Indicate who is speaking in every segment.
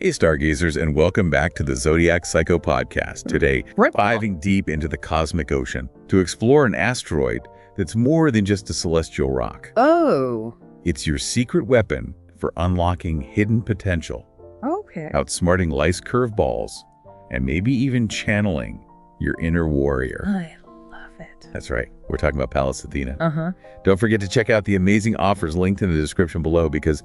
Speaker 1: Hey, stargazers, and welcome back to the Zodiac Psycho podcast. Today, diving deep into the cosmic ocean to explore an asteroid that's more than just a celestial rock.
Speaker 2: Oh.
Speaker 1: It's your secret weapon for unlocking hidden potential,
Speaker 2: Okay.
Speaker 1: outsmarting life's curveballs, and maybe even channeling your inner warrior.
Speaker 2: I love it.
Speaker 1: That's right. We're talking about Pallas Athena.
Speaker 2: Uh-huh.
Speaker 1: Don't forget to check out the amazing offers linked in the description below, because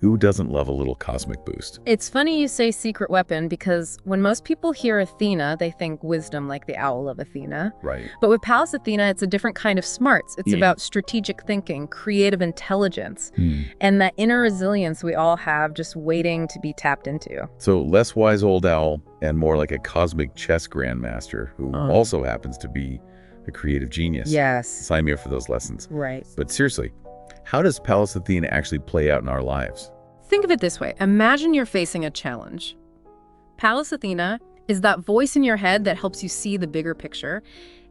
Speaker 1: who doesn't love a little cosmic boost?
Speaker 2: It's funny you say secret weapon because when most people hear Athena, they think wisdom like the owl of Athena.
Speaker 1: Right.
Speaker 2: But with Pallas Athena, it's a different kind of smarts. It's about strategic thinking, creative intelligence, and that inner resilience we all have just waiting to be tapped into.
Speaker 1: So less wise old owl and more like a cosmic chess grandmaster who also happens to be a creative genius.
Speaker 2: Yes.
Speaker 1: Sign me up for those lessons.
Speaker 2: Right.
Speaker 1: But seriously, how does Pallas Athena actually play out in our lives?
Speaker 2: Think of it this way. Imagine you're facing a challenge. Pallas Athena is that voice in your head that helps you see the bigger picture,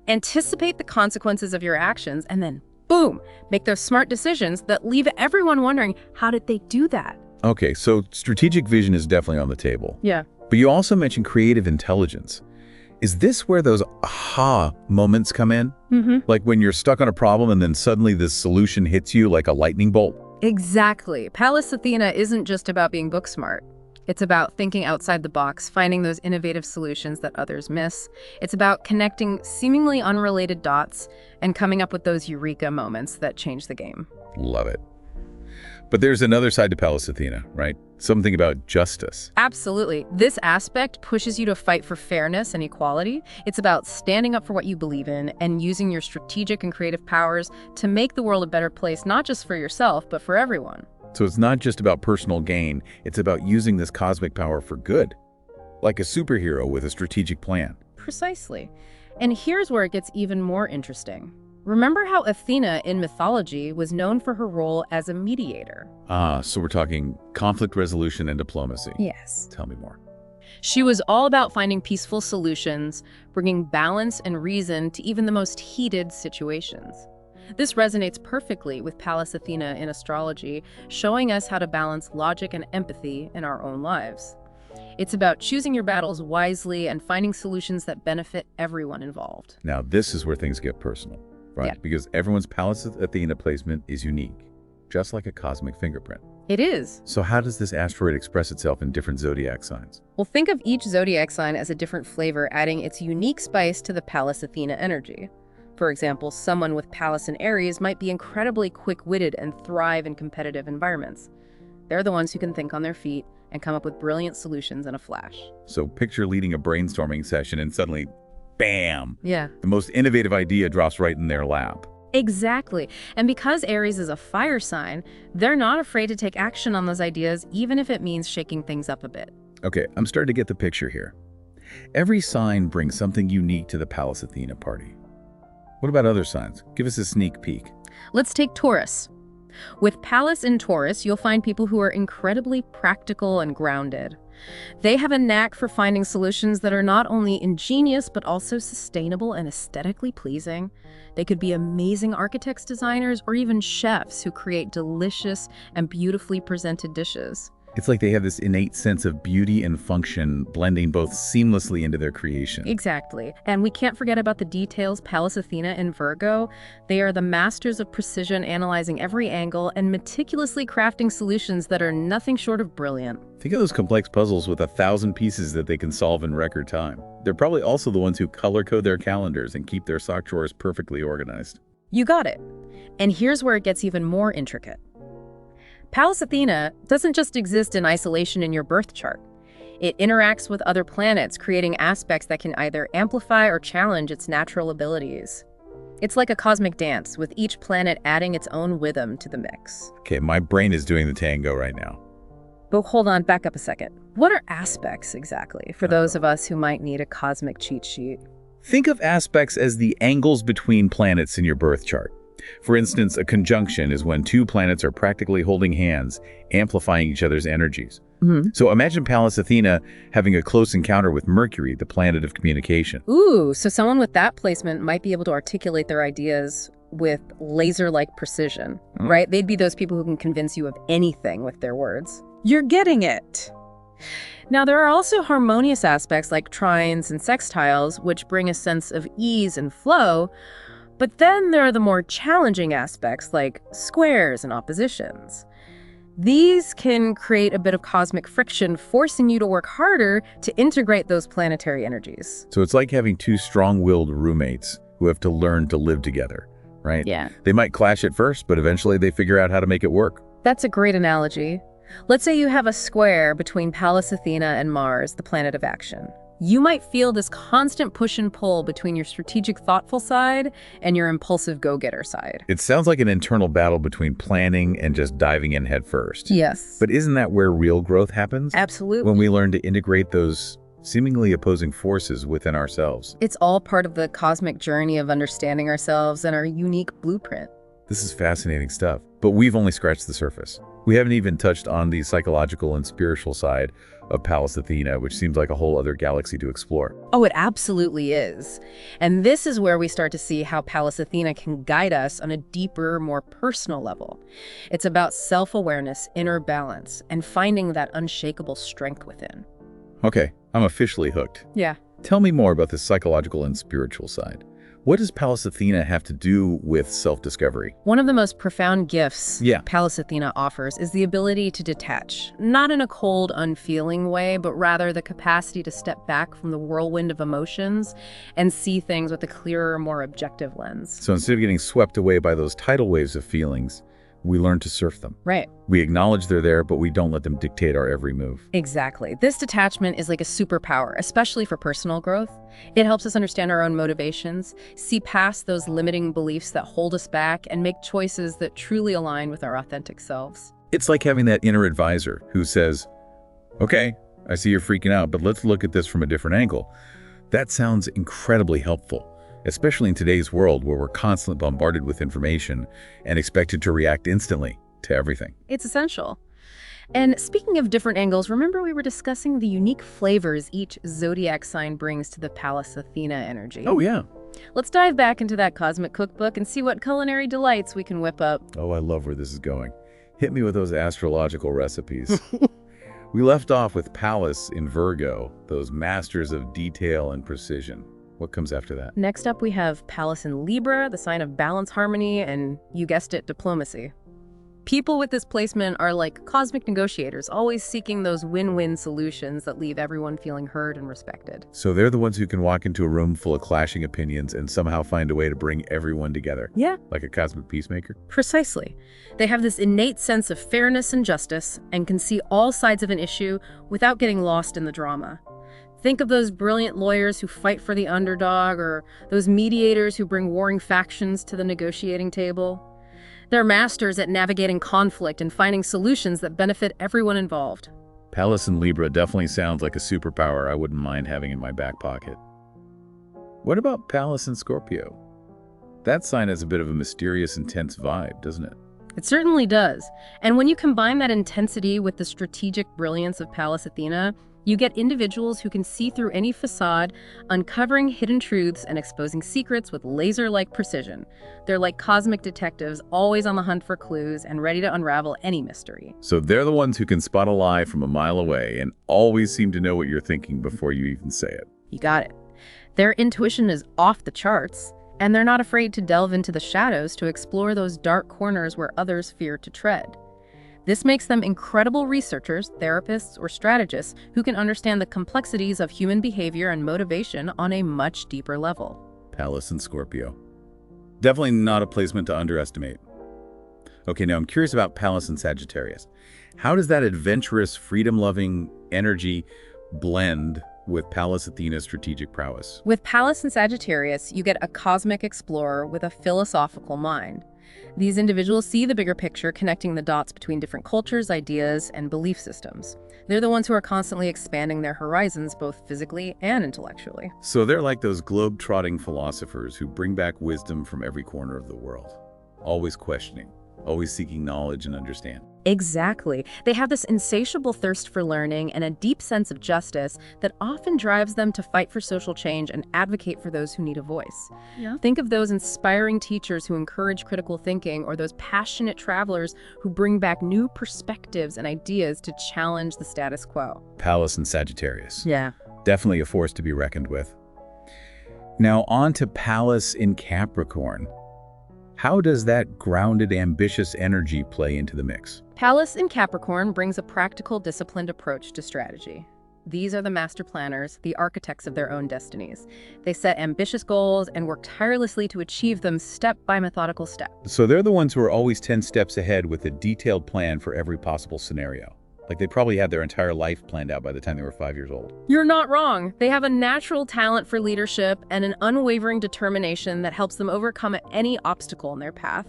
Speaker 2: anticipate the consequences of your actions, and then, boom, make those smart decisions that leave everyone wondering, how did they do that?
Speaker 1: Okay, so strategic vision is definitely on the table.
Speaker 2: Yeah.
Speaker 1: But you also mentioned creative intelligence. Is this where those aha moments come in? Like when you're stuck on a problem and then suddenly this solution hits you like a lightning bolt?
Speaker 2: Exactly. Pallas Athena isn't just about being book smart. It's about thinking outside the box, finding those innovative solutions that others miss. It's about connecting seemingly unrelated dots and coming up with those eureka moments that change the game.
Speaker 1: Love it. But there's another side to Pallas Athena, right? Something about justice.
Speaker 2: Absolutely. This aspect pushes you to fight for fairness and equality. It's about standing up for what you believe in and using your strategic and creative powers to make the world a better place, not just for yourself, but for everyone.
Speaker 1: So it's not just about personal gain, it's about using this cosmic power for good. Like a superhero with a strategic plan.
Speaker 2: Precisely. And here's where it gets even more interesting. Remember how Athena in mythology was known for her role as a mediator?
Speaker 1: So we're talking conflict resolution and diplomacy.
Speaker 2: Yes.
Speaker 1: Tell me more.
Speaker 2: She was all about finding peaceful solutions, bringing balance and reason to even the most heated situations. This resonates perfectly with Pallas Athena in astrology, showing us how to balance logic and empathy in our own lives. It's about choosing your battles wisely and finding solutions that benefit everyone involved.
Speaker 1: Now this is where things get personal, right?
Speaker 2: Yeah.
Speaker 1: Because everyone's Pallas Athena placement is unique, just like a cosmic fingerprint.
Speaker 2: It is.
Speaker 1: So how does this asteroid express itself in different zodiac signs?
Speaker 2: Well, think of each zodiac sign as a different flavor, adding its unique spice to the Pallas Athena energy. For example, someone with Pallas in Aries might be incredibly quick-witted and thrive in competitive environments. They're the ones who can think on their feet and come up with brilliant solutions in a flash.
Speaker 1: So picture leading a brainstorming session and suddenly, bam!
Speaker 2: Yeah.
Speaker 1: The most innovative idea drops right in their lap.
Speaker 2: Exactly. And because Aries is a fire sign, they're not afraid to take action on those ideas, even if it means shaking things up a bit.
Speaker 1: Okay, I'm starting to get the picture here. Every sign brings something unique to the Pallas Athena party. What about other signs? Give us a sneak peek.
Speaker 2: Let's take Taurus. With Pallas in Taurus, you'll find people who are incredibly practical and grounded. They have a knack for finding solutions that are not only ingenious, but also sustainable and aesthetically pleasing. They could be amazing architects, designers, or even chefs who create delicious and beautifully presented dishes.
Speaker 1: It's like they have this innate sense of beauty and function blending both seamlessly into their creation.
Speaker 2: Exactly. And we can't forget about the details. Pallas Athena and Virgo. They are the masters of precision, analyzing every angle and meticulously crafting solutions that are nothing short of brilliant.
Speaker 1: Think of those complex puzzles with 1,000 pieces that they can solve in record time. They're probably also the ones who color code their calendars and keep their sock drawers perfectly organized.
Speaker 2: You got it. And here's where it gets even more intricate. Pallas Athena doesn't just exist in isolation in your birth chart. It interacts with other planets, creating aspects that can either amplify or challenge its natural abilities. It's like a cosmic dance, with each planet adding its own rhythm to the mix.
Speaker 1: Okay, my brain is doing the tango right now.
Speaker 2: But hold on, back up a second. What are aspects exactly, for those of us who might need a cosmic cheat sheet?
Speaker 1: Think of aspects as the angles between planets in your birth chart. For instance, a conjunction is when two planets are practically holding hands, amplifying each other's energies. So imagine Pallas Athena having a close encounter with Mercury, the planet of communication.
Speaker 2: Ooh, so someone with that placement might be able to articulate their ideas with laser-like precision, right? They'd be those people who can convince you of anything with their words. You're getting it. Now, there are also harmonious aspects like trines and sextiles, which bring a sense of ease and flow. But then there are the more challenging aspects like squares and oppositions. These can create a bit of cosmic friction, forcing you to work harder to integrate those planetary energies.
Speaker 1: So it's like having two strong-willed roommates who have to learn to live together, right?
Speaker 2: Yeah.
Speaker 1: They might clash at first, but eventually they figure out how to make it work.
Speaker 2: That's a great analogy. Let's say you have a square between Pallas Athena and Mars, the planet of action. You might feel this constant push and pull between your strategic, thoughtful side and your impulsive go-getter side.
Speaker 1: It sounds like an internal battle between planning and just diving in head first.
Speaker 2: Yes.
Speaker 1: But isn't that where real growth happens?
Speaker 2: Absolutely.
Speaker 1: When we learn to integrate those seemingly opposing forces within ourselves.
Speaker 2: It's all part of the cosmic journey of understanding ourselves and our unique blueprint.
Speaker 1: This is fascinating stuff, but we've only scratched the surface. We haven't even touched on the psychological and spiritual side of Pallas Athena, which seems like a whole other galaxy to explore.
Speaker 2: Oh, it absolutely is. And this is where we start to see how Pallas Athena can guide us on a deeper, more personal level. It's about self-awareness, inner balance, and finding that unshakable strength within.
Speaker 1: Okay, I'm officially hooked.
Speaker 2: Yeah.
Speaker 1: Tell me more about the psychological and spiritual side. What does Pallas Athena have to do with self-discovery?
Speaker 2: One of the most profound gifts
Speaker 1: Yeah.
Speaker 2: Pallas Athena offers is the ability to detach, not in a cold, unfeeling way, but rather the capacity to step back from the whirlwind of emotions and see things with a clearer, more objective lens.
Speaker 1: So instead of getting swept away by those tidal waves of feelings, we learn to surf them.
Speaker 2: Right.
Speaker 1: We acknowledge they're there, but we don't let them dictate our every move.
Speaker 2: Exactly. This detachment is like a superpower, especially for personal growth. It helps us understand our own motivations, see past those limiting beliefs that hold us back, and make choices that truly align with our authentic selves.
Speaker 1: It's like having that inner advisor who says, okay, I see you're freaking out, but let's look at this from a different angle. That sounds incredibly helpful, especially in today's world where we're constantly bombarded with information and expected to react instantly to everything.
Speaker 2: It's essential. And speaking of different angles, remember we were discussing the unique flavors each zodiac sign brings to the Pallas Athena energy?
Speaker 1: Oh, yeah.
Speaker 2: Let's dive back into that cosmic cookbook and see what culinary delights we can whip up.
Speaker 1: Oh, I love where this is going. Hit me with those astrological recipes. We left off with Pallas in Virgo, those masters of detail and precision. What comes after that?
Speaker 2: Next up, we have Pallas in Libra, the sign of balance, harmony, and, you guessed it, diplomacy. People with this placement are like cosmic negotiators, always seeking those win-win solutions that leave everyone feeling heard and respected.
Speaker 1: So they're the ones who can walk into a room full of clashing opinions and somehow find a way to bring everyone together.
Speaker 2: Yeah.
Speaker 1: Like a cosmic peacemaker?
Speaker 2: Precisely. They have this innate sense of fairness and justice and can see all sides of an issue without getting lost in the drama. Think of those brilliant lawyers who fight for the underdog, or those mediators who bring warring factions to the negotiating table. They're masters at navigating conflict and finding solutions that benefit everyone involved.
Speaker 1: Pallas in Libra definitely sounds like a superpower I wouldn't mind having in my back pocket. What about Pallas in Scorpio? That sign has a bit of a mysterious, intense vibe, doesn't it?
Speaker 2: It certainly does. And when you combine that intensity with the strategic brilliance of Pallas Athena, you get individuals who can see through any facade, uncovering hidden truths and exposing secrets with laser-like precision. They're like cosmic detectives, always on the hunt for clues and ready to unravel any mystery.
Speaker 1: So they're the ones who can spot a lie from a mile away and always seem to know what you're thinking before you even say it.
Speaker 2: You got it. Their intuition is off the charts, and they're not afraid to delve into the shadows to explore those dark corners where others fear to tread. This makes them incredible researchers, therapists, or strategists who can understand the complexities of human behavior and motivation on a much deeper level.
Speaker 1: Pallas in Scorpio. Definitely not a placement to underestimate. Okay, now I'm curious about Pallas in Sagittarius. How does that adventurous, freedom-loving energy blend with Pallas Athena's strategic prowess?
Speaker 2: With Pallas in Sagittarius, you get a cosmic explorer with a philosophical mind. These individuals see the bigger picture, connecting the dots between different cultures, ideas, and belief systems. They're the ones who are constantly expanding their horizons, both physically and intellectually.
Speaker 1: So they're like those globe-trotting philosophers who bring back wisdom from every corner of the world. Always questioning, always seeking knowledge and understanding.
Speaker 2: Exactly. They have this insatiable thirst for learning and a deep sense of justice that often drives them to fight for social change and advocate for those who need a voice.
Speaker 3: Yeah.
Speaker 2: Think of those inspiring teachers who encourage critical thinking, or those passionate travelers who bring back new perspectives and ideas to challenge the status quo.
Speaker 1: Pallas and Sagittarius.
Speaker 2: Yeah.
Speaker 1: Definitely a force to be reckoned with. Now on to Pallas in Capricorn. How does that grounded, ambitious energy play into the mix?
Speaker 2: Pallas in Capricorn brings a practical, disciplined approach to strategy. These are the master planners, the architects of their own destinies. They set ambitious goals and work tirelessly to achieve them step by methodical step.
Speaker 1: So they're the ones who are always 10 steps ahead with a detailed plan for every possible scenario. Like they probably had their entire life planned out by the time they were 5 years old.
Speaker 2: You're not wrong. They have a natural talent for leadership and an unwavering determination that helps them overcome any obstacle in their path.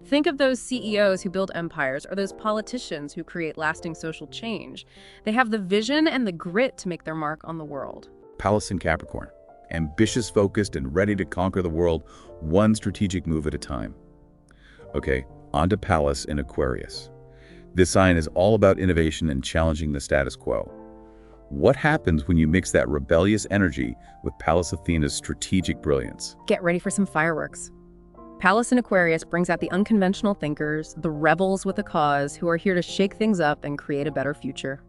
Speaker 2: Think of those CEOs who build empires, or those politicians who create lasting social change. They have the vision and the grit to make their mark on the world.
Speaker 1: Pallas in Capricorn. Ambitious, focused, and ready to conquer the world one strategic move at a time. Okay, on to Pallas in Aquarius. This sign is all about innovation and challenging the status quo. What happens when you mix that rebellious energy with Pallas Athena's strategic brilliance?
Speaker 2: Get ready for some fireworks. Pallas in Aquarius brings out the unconventional thinkers, the rebels with a cause who are here to shake things up and create a better future.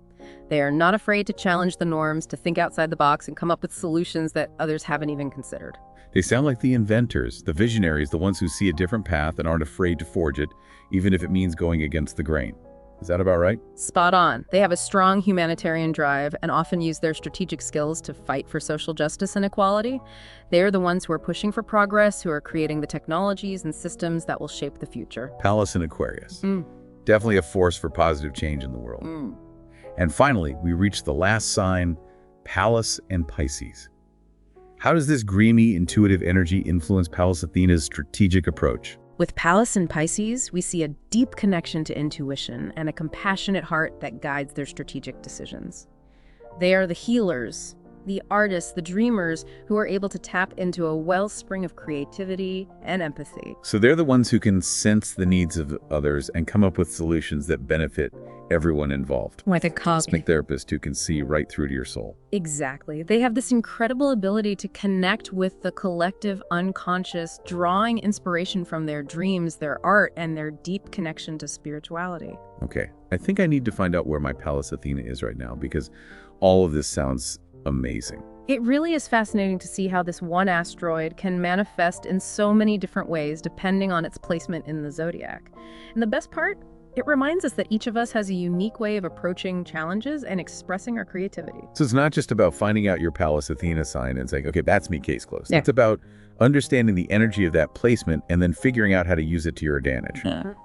Speaker 2: They are not afraid to challenge the norms, to think outside the box and come up with solutions that others haven't even considered.
Speaker 1: They sound like the inventors, the visionaries, the ones who see a different path and aren't afraid to forge it, even if it means going against the grain. Is that about right?
Speaker 2: Spot on. They have a strong humanitarian drive and often use their strategic skills to fight for social justice and equality. They are the ones who are pushing for progress, who are creating the technologies and systems that will shape the future.
Speaker 1: Pallas in Aquarius. Definitely a force for positive change in the world. And finally, we reach the last sign, Pallas and Pisces. How does this dreamy, intuitive energy influence Pallas Athena's strategic approach?
Speaker 2: With Pallas and Pisces, we see a deep connection to intuition and a compassionate heart that guides their strategic decisions. They are the healers, the artists, the dreamers who are able to tap into a wellspring of creativity and empathy.
Speaker 1: So they're the ones who can sense the needs of others and come up with solutions that benefit everyone involved.
Speaker 2: Like a
Speaker 1: Cosmic therapist who can see right through to your soul.
Speaker 2: Exactly. They have this incredible ability to connect with the collective unconscious, drawing inspiration from their dreams, their art, and their deep connection to spirituality.
Speaker 1: Okay, I think I need to find out where my Pallas Athena is right now, because all of this sounds amazing.
Speaker 2: It really is fascinating to see how this one asteroid can manifest in so many different ways depending on its placement in the zodiac. And the best part? It reminds us that each of us has a unique way of approaching challenges and expressing our creativity.
Speaker 1: So it's not just about finding out your Pallas Athena sign and saying, okay, that's me, case closed.
Speaker 2: Yeah.
Speaker 1: It's about understanding the energy of that placement and then figuring out how to use it to your advantage.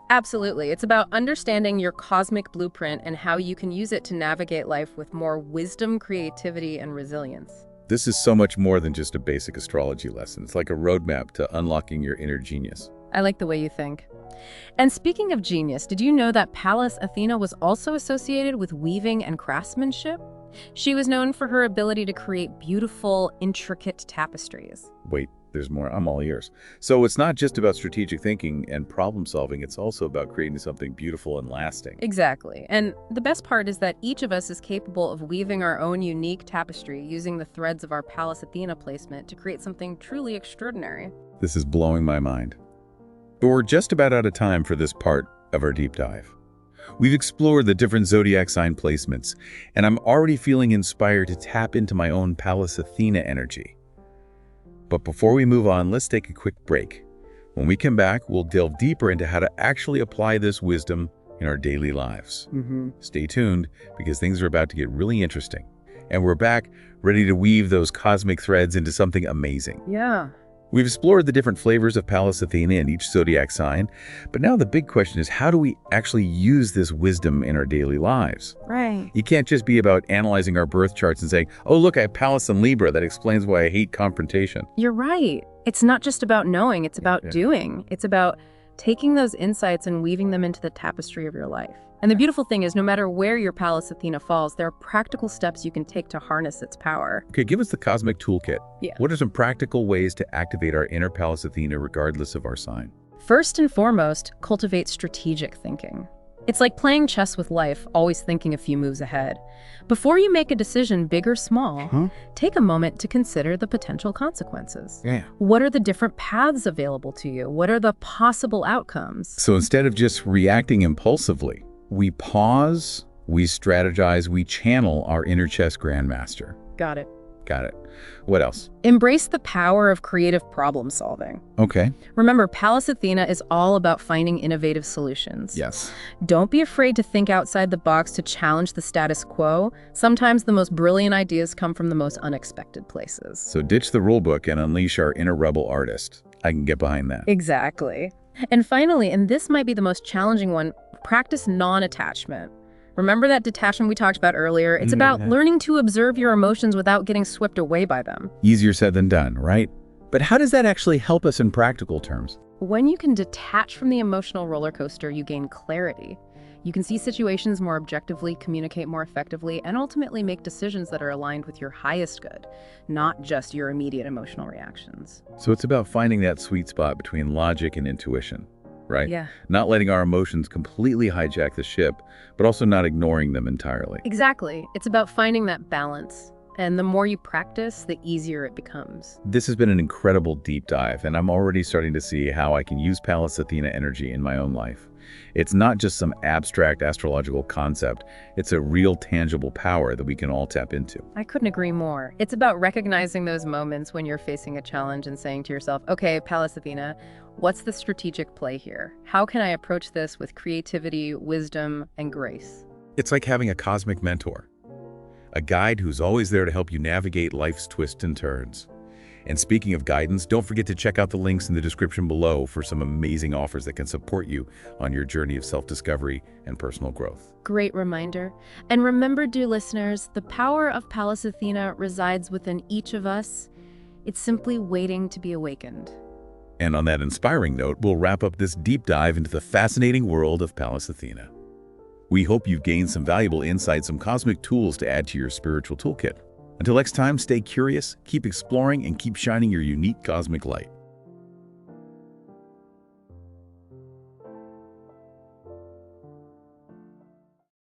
Speaker 2: Absolutely. It's about understanding your cosmic blueprint and how you can use it to navigate life with more wisdom, creativity, and resilience.
Speaker 1: This is so much more than just a basic astrology lesson. It's like a roadmap to unlocking your inner genius.
Speaker 2: I like the way you think. And speaking of genius, did you know that Pallas Athena was also associated with weaving and craftsmanship? She was known for her ability to create beautiful, intricate tapestries.
Speaker 1: Wait, there's more. I'm all ears. So it's not just about strategic thinking and problem solving. It's also about creating something beautiful and lasting.
Speaker 2: Exactly. And the best part is that each of us is capable of weaving our own unique tapestry using the threads of our Pallas Athena placement to create something truly extraordinary.
Speaker 1: This is blowing my mind. But we're just about out of time for this part of our deep dive. We've explored the different zodiac sign placements, and I'm already feeling inspired to tap into my own Pallas Athena energy. But before we move on, let's take a quick break. When we come back, we'll delve deeper into how to actually apply this wisdom in our daily lives. Stay tuned, because things are about to get really interesting. And we're back, ready to weave those cosmic threads into something amazing.
Speaker 2: Yeah.
Speaker 1: We've explored the different flavors of Pallas Athena in each zodiac sign, but now the big question is, how do we actually use this wisdom in our daily lives?
Speaker 2: Right.
Speaker 1: You can't just be about analyzing our birth charts and saying, oh, look, I have Pallas in Libra. That explains why I hate confrontation.
Speaker 2: You're right. It's not just about knowing, it's about doing. It's about taking those insights and weaving them into the tapestry of your life. And the beautiful thing is, no matter where your Pallas Athena falls, there are practical steps you can take to harness its power.
Speaker 1: Okay, give us the cosmic toolkit.
Speaker 2: Yeah.
Speaker 1: What are some practical ways to activate our inner Pallas Athena regardless of our sign?
Speaker 2: First and foremost, cultivate strategic thinking. It's like playing chess with life, always thinking a few moves ahead. Before you make a decision, big or small, take a moment to consider the potential consequences.
Speaker 1: Yeah.
Speaker 2: What are the different paths available to you? What are the possible outcomes?
Speaker 1: So instead of just reacting impulsively, we pause, we strategize, we channel our inner chess grandmaster.
Speaker 2: Got it.
Speaker 1: Got it. What else?
Speaker 2: Embrace the power of creative problem solving.
Speaker 1: Okay.
Speaker 2: Remember, Pallas Athena is all about finding innovative solutions.
Speaker 1: Yes.
Speaker 2: Don't be afraid to think outside the box to challenge the status quo. Sometimes the most brilliant ideas come from the most unexpected places.
Speaker 1: So ditch the rule book and unleash our inner rebel artist. I can get behind that.
Speaker 2: Exactly. And finally, and this might be the most challenging one, practice non-attachment. Remember that detachment we talked about earlier? It's about learning to observe your emotions without getting swept away by them.
Speaker 1: Easier said than done, right? But how does that actually help us in practical terms?
Speaker 2: When you can detach from the emotional roller coaster, you gain clarity. You can see situations more objectively, communicate more effectively, and ultimately make decisions that are aligned with your highest good, not just your immediate emotional reactions.
Speaker 1: So it's about finding that sweet spot between logic and intuition, right?
Speaker 2: Yeah.
Speaker 1: Not letting our emotions completely hijack the ship, but also not ignoring them entirely.
Speaker 2: Exactly. It's about finding that balance. And the more you practice, the easier it becomes.
Speaker 1: This has been an incredible deep dive, and I'm already starting to see how I can use Pallas Athena energy in my own life. It's not just some abstract astrological concept, it's a real tangible power that we can all tap into.
Speaker 2: I couldn't agree more. It's about recognizing those moments when you're facing a challenge and saying to yourself, okay, Pallas Athena, what's the strategic play here? How can I approach this with creativity, wisdom, and grace?
Speaker 1: It's like having a cosmic mentor, a guide who's always there to help you navigate life's twists and turns. And speaking of guidance, don't forget to check out the links in the description below for some amazing offers that can support you on your journey of self-discovery and personal growth.
Speaker 2: Great reminder. And remember, dear listeners, the power of Pallas Athena resides within each of us. It's simply waiting to be awakened.
Speaker 1: And on that inspiring note, we'll wrap up this deep dive into the fascinating world of Pallas Athena. We hope you've gained some valuable insights, some cosmic tools to add to your spiritual toolkit. Until next time, stay curious, keep exploring, and keep shining your unique cosmic light.